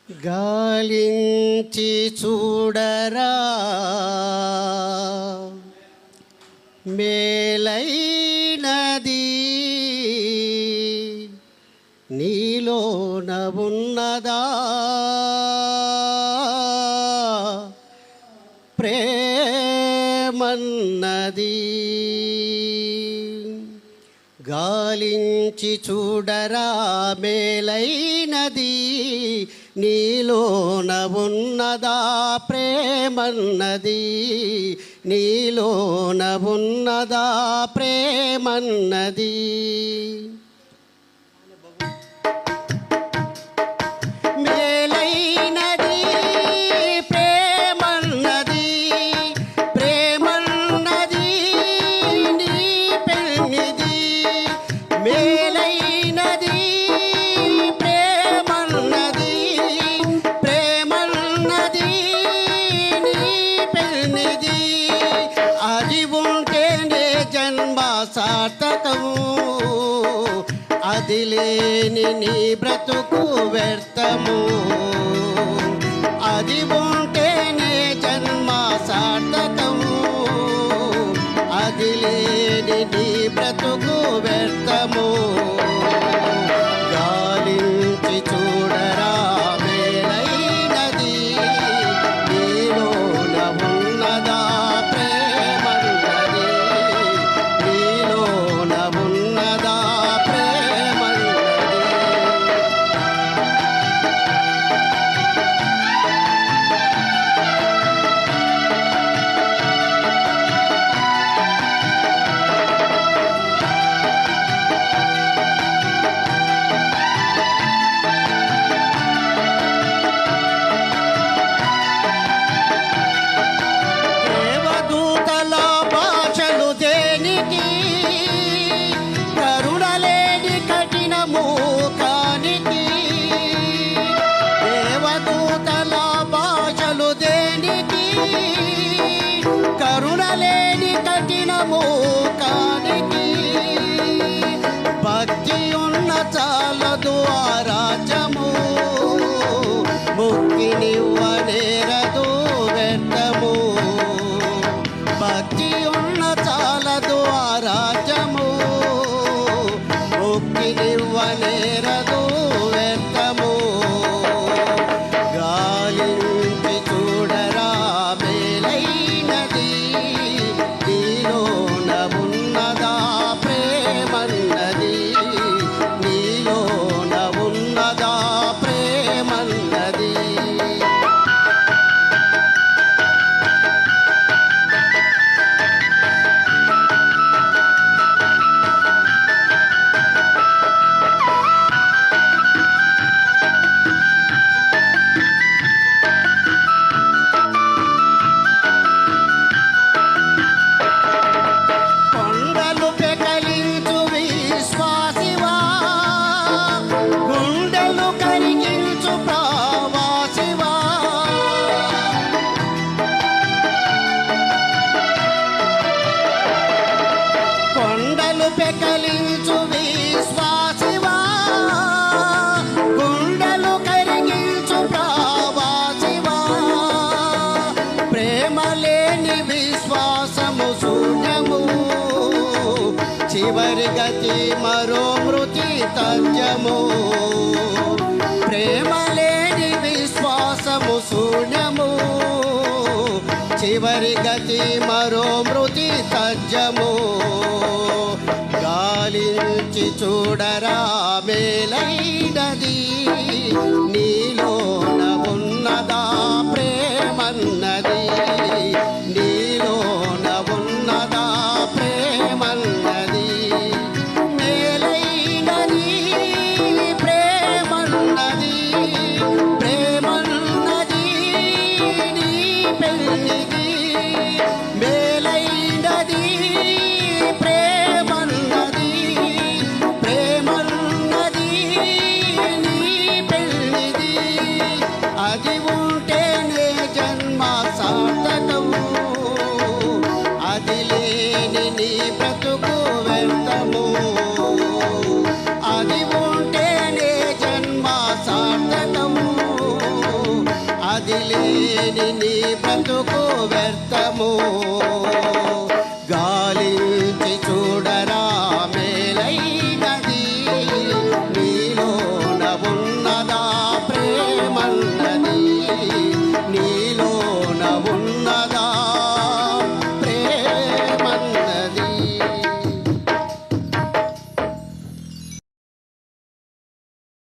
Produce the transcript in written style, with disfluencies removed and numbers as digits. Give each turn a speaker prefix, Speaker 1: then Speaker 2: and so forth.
Speaker 1: గాలించి చూడరా మేలైనది నీలోన ఉన్నదా ప్రేమన్నది. గాలించి చూడరా మేలైనది నీలోన ఉన్నదా ప్రేమన్నది, నీలోన ఉన్నదా ప్రేమన్నది. మేలైనది ప్రేమన్నది, ప్రేమన్నది నీ పెన్నిది. మేలైనది ప్రేమన్నది, ప్రేమన్నది నీ పెన్నిది. అది ఉంటేనే జన్మ సార్థకము, అది లేని నీ బ్రతుకు వ్యర్థము. అది ఉంటేనే జన్మ సార్థకము, అది లేని నీ బ్రతుకు వ్యర్థము. గాలించి చూడరా మేలైనది నీలోన ఉన్నదా ప్రేమన్నది, నీలోన ఉన్నదా ప్రేమన్నది. దేవదూతల భాషలు దేనికి, కరుణలేని కఠిన మూకానికి. దేవదూతల భాషలు దేనికి, కరుణలేని కఠిన మూకానికి. భక్తి ఉన్న చాలదు ఆ రాజ్యము, ముక్తినివ్వనేరదు వ్యర్థము. భక్తి ఉన్న చాలదు ఆ రాజ్యము, ముక్తినివ్వనేరదు వ్యర్థము. గాలించి చూడరా మేలైనది నీలోన ఉన్నదా ప్రేమన్నది, నీలోన ఉన్నదా ప్రేమన్నది. కొండలు పెకలించు విశ్వాసివా, గుండెలు కరిగించు ప్రవాసివా. కొండలు పెకలించు విశ్వాసివా, గుండెలు కరిగించు ప్రవాసివా. ప్రేమ లేని విశ్వాసము శూన్యము, చివరి గతి మరో మృతి తథ్యము. ప్రేమ లేని విశ్వాసము శూన్యము, చివరి గతి మరో మృతి తథ్యము. గాలించి చూడరా మేలైనది నీలోన ఉన్నదా ప్రేమన్నది, నీలోన ఉన్నదా ప్రేమన్నది. మేలైనది ప్రేమన్నది, ప్రేమన్నది నీ పెన్నిది. మేలైనది ప్రేమన్నది, ప్రేమన్నది నీ పెన్నిది. అది ఉంటేనే జన్మ సార్థకము, అది లేని నీ బ్రతుకు వ్యర్థము. అది ఉంటేనే జన్మ సార్థకము, నీ బ్రతుకు వ్యర్థము